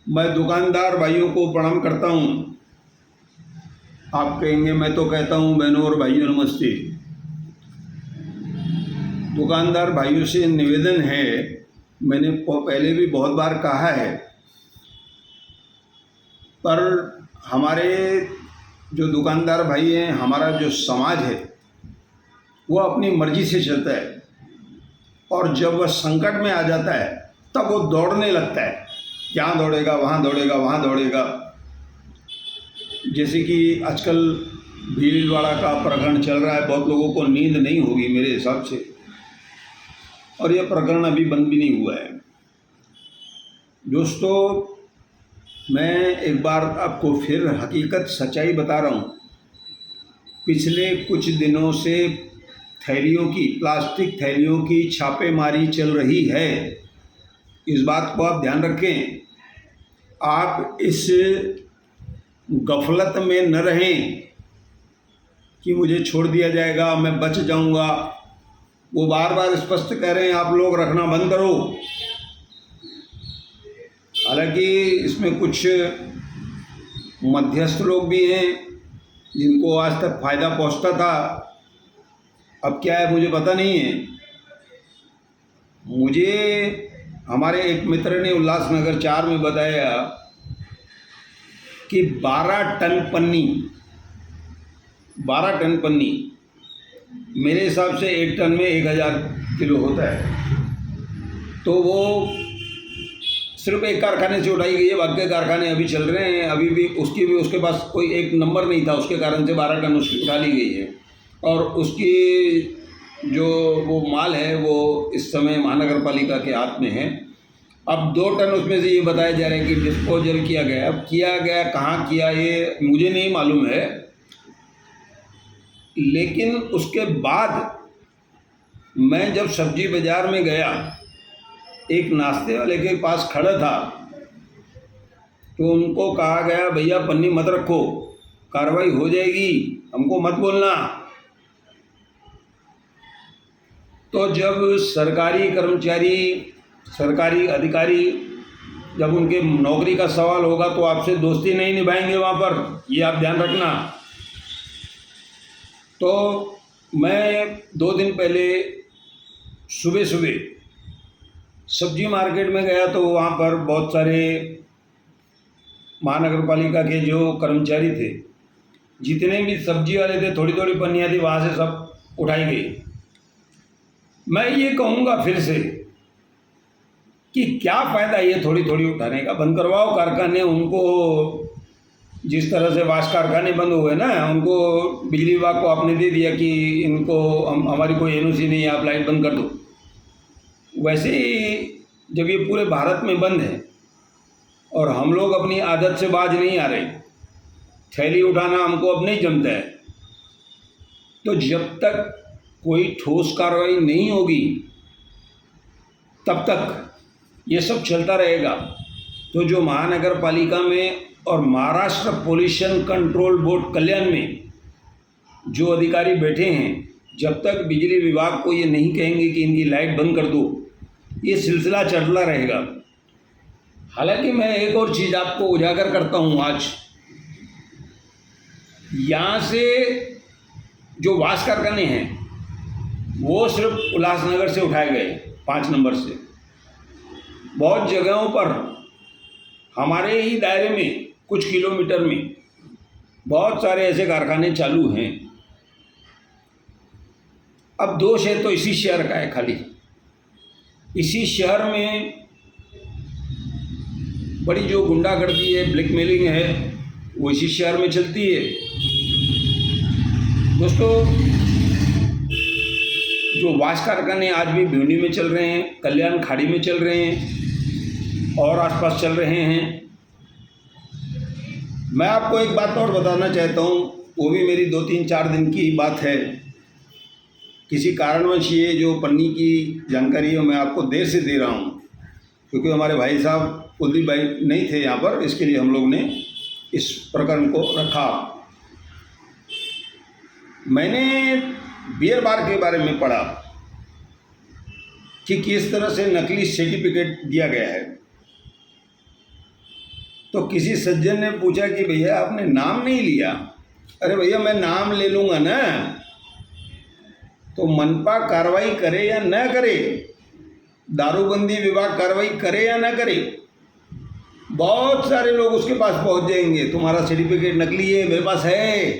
मैं दुकानदार भाइयों को प्रणाम करता हूँ। आप कहेंगे मैं तो कहता हूँ बहनों और भाइयों नमस्ते। दुकानदार भाइयों से निवेदन है, मैंने पहले भी बहुत बार कहा है, पर हमारे जो दुकानदार भाई हैं, हमारा जो समाज है वो अपनी मर्जी से चलता है और जब वह संकट में आ जाता है तब वो दौड़ने लगता है। यहाँ दौड़ेगा, वहाँ दौड़ेगा, वहाँ दौड़ेगा। जैसे कि आजकल भीलवाड़ा का प्रकरण चल रहा है, बहुत लोगों को नींद नहीं होगी मेरे हिसाब से, और यह प्रकरण अभी बंद भी नहीं हुआ है। दोस्तों, मैं एक बार आपको फिर हकीकत सच्चाई बता रहा हूँ। पिछले कुछ दिनों से प्लास्टिक थैलियों की छापेमारी चल रही है। इस बात को आप ध्यान रखें। आप इस गफलत में न रहें कि मुझे छोड़ दिया जाएगा, मैं बच जाऊंगा। वो बार बार स्पष्ट कह रहे हैं आप लोग रखना बंद करो। हालांकि इसमें कुछ मध्यस्थ लोग भी हैं जिनको आज तक फ़ायदा पहुंचता था। अब क्या है मुझे पता नहीं है। मुझे हमारे एक मित्र ने उल्लासनगर 4 में बताया कि 12 टन पन्नी मेरे हिसाब से 1 टन में 1000 किलो होता है। तो वो सिर्फ एक कारखाने से उठाई गई है, बाकी कारखाने अभी चल रहे हैं। अभी भी उसके पास कोई एक नंबर नहीं था, उसके कारण से 12 टन उसकी उठा ली गई है। और उसकी जो वो माल है वो इस समय महानगर पालिका के हाथ में है। अब 2 टन उसमें से ये बताया जा रहा है कि डिस्पोजल किया गया। अब किया गया कहाँ किया ये मुझे नहीं मालूम है, लेकिन उसके बाद मैं जब सब्जी बाज़ार में गया, एक नाश्ते वाले के पास खड़ा था, तो उनको कहा गया भैया पन्नी मत रखो, कार्रवाई हो जाएगी, हमको मत बोलना। तो जब सरकारी कर्मचारी, सरकारी अधिकारी, जब उनके नौकरी का सवाल होगा तो आपसे दोस्ती नहीं निभाएंगे वहाँ पर, ये आप ध्यान रखना। तो मैं 2 दिन पहले सुबह सब्जी मार्केट में गया तो वहाँ पर बहुत सारे महानगर पालिका के जो कर्मचारी थे, जितने भी सब्जी वाले थे, थोड़ी थोड़ी पन्नियाँ थी, वहाँ से सब उठाई गई। मैं ये कहूँगा फिर से कि क्या फ़ायदा ये थोड़ी थोड़ी उठाने का, बंद करवाओ कारखाने। उनको जिस तरह से वाश कारखाने बंद हुए ना, उनको बिजली विभाग को आपने दे दिया कि इनको हमारी कोई एनओसी नहीं है, आप लाइट बंद कर दो। वैसे ही जब ये पूरे भारत में बंद है और हम लोग अपनी आदत से बाज नहीं आ रहे, थैली उठाना हमको अब नहीं जमता है, तो जब तक कोई ठोस कार्रवाई नहीं होगी तब तक ये सब चलता रहेगा। तो जो महानगर पालिका में और महाराष्ट्र पोल्यूशन कंट्रोल बोर्ड कल्याण में जो अधिकारी बैठे हैं, जब तक बिजली विभाग को ये नहीं कहेंगे कि इनकी लाइट बंद कर दो, ये सिलसिला चलता रहेगा। हालांकि मैं एक और चीज़ आपको उजागर करता हूँ आज। यहाँ से जो वाश कारखाने हैं वो सिर्फ उल्लासनगर से उठाए गए 5 नंबर से। बहुत जगहों पर हमारे ही दायरे में कुछ किलोमीटर में बहुत सारे ऐसे कारखाने चालू हैं। अब दोष है तो इसी शहर का है, खाली इसी शहर में बड़ी जो गुंडागर्दी है, ब्लैकमेलिंग है, वो इसी शहर में चलती है। दोस्तों, जो वाश कारखाने आज भी भिवनी में चल रहे हैं, कल्याण खाड़ी में चल रहे हैं और आसपास चल रहे हैं, मैं आपको एक बात और बताना चाहता हूँ। वो भी मेरी 2-3-4 दिन की बात है। किसी कारणवश ये जो पन्नी की जानकारी है मैं आपको देर से दे रहा हूँ, क्योंकि हमारे भाई साहब कुलदीप भाई नहीं थे यहाँ पर, इसके लिए हम लोग ने इस प्रकरण को रखा। मैंने बियर बार के बारे में पढ़ा कि किस तरह से नकली सर्टिफिकेट दिया गया है। तो किसी सज्जन ने पूछा कि भैया आपने नाम नहीं लिया। अरे भैया मैं नाम ले लूँगा ना, तो मनपा कार्रवाई करे या न करे, दारूबंदी विभाग कार्रवाई करे या न करे, बहुत सारे लोग उसके पास पहुंच जाएंगे। तुम्हारा सर्टिफिकेट नकली है, मेरे पास है,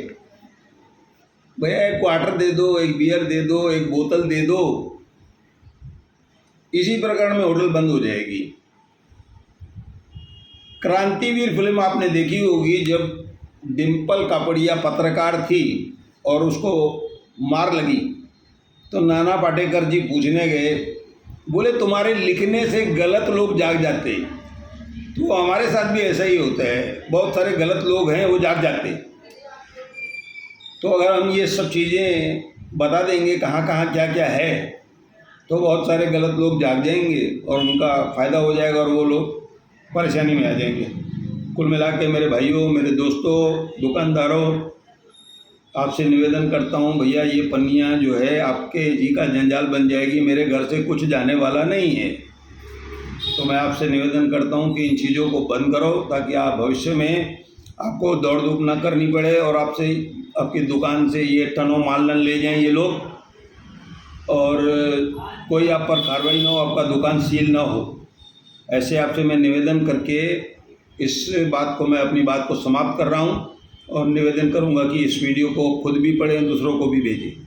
भैया एक क्वार्टर दे दो, एक बियर दे दो, एक बोतल दे दो। इसी प्रकार में होटल बंद हो जाएगी। क्रांतिवीर फिल्म आपने देखी होगी, जब डिम्पल कापड़िया पत्रकार थी और उसको मार लगी, तो नाना पाटेकर जी पूछने गए, बोले तुम्हारे लिखने से गलत लोग जाग जाते। तो हमारे साथ भी ऐसा ही होता है, बहुत सारे गलत लोग हैं वो जाग जाते। तो अगर हम ये सब चीज़ें बता देंगे कहाँ कहाँ क्या क्या है, तो बहुत सारे गलत लोग जाग जाएंगे और उनका फ़ायदा हो जाएगा और वो लोग परेशानी में आ जाएंगे। कुल मिला के मेरे भाइयों, मेरे दोस्तों, दुकानदारों, आपसे निवेदन करता हूँ, भैया ये पन्नियाँ जो है आपके जी का जंजाल बन जाएगी, मेरे घर से कुछ जाने वाला नहीं है। तो मैं आपसे निवेदन करता हूँ कि इन चीज़ों को बंद करो, ताकि आप भविष्य में आपको दौड़ धूप ना करनी पड़े और आपसे आपकी दुकान से ये टनों माल न ले जाएं ये लोग, और कोई आप पर कार्रवाई ना हो, आपका दुकान सील ना हो। ऐसे आपसे मैं निवेदन करके इस बात को, मैं अपनी बात को समाप्त कर रहा हूँ और निवेदन करूँगा कि इस वीडियो को खुद भी पढ़ें, दूसरों को भी भेजें।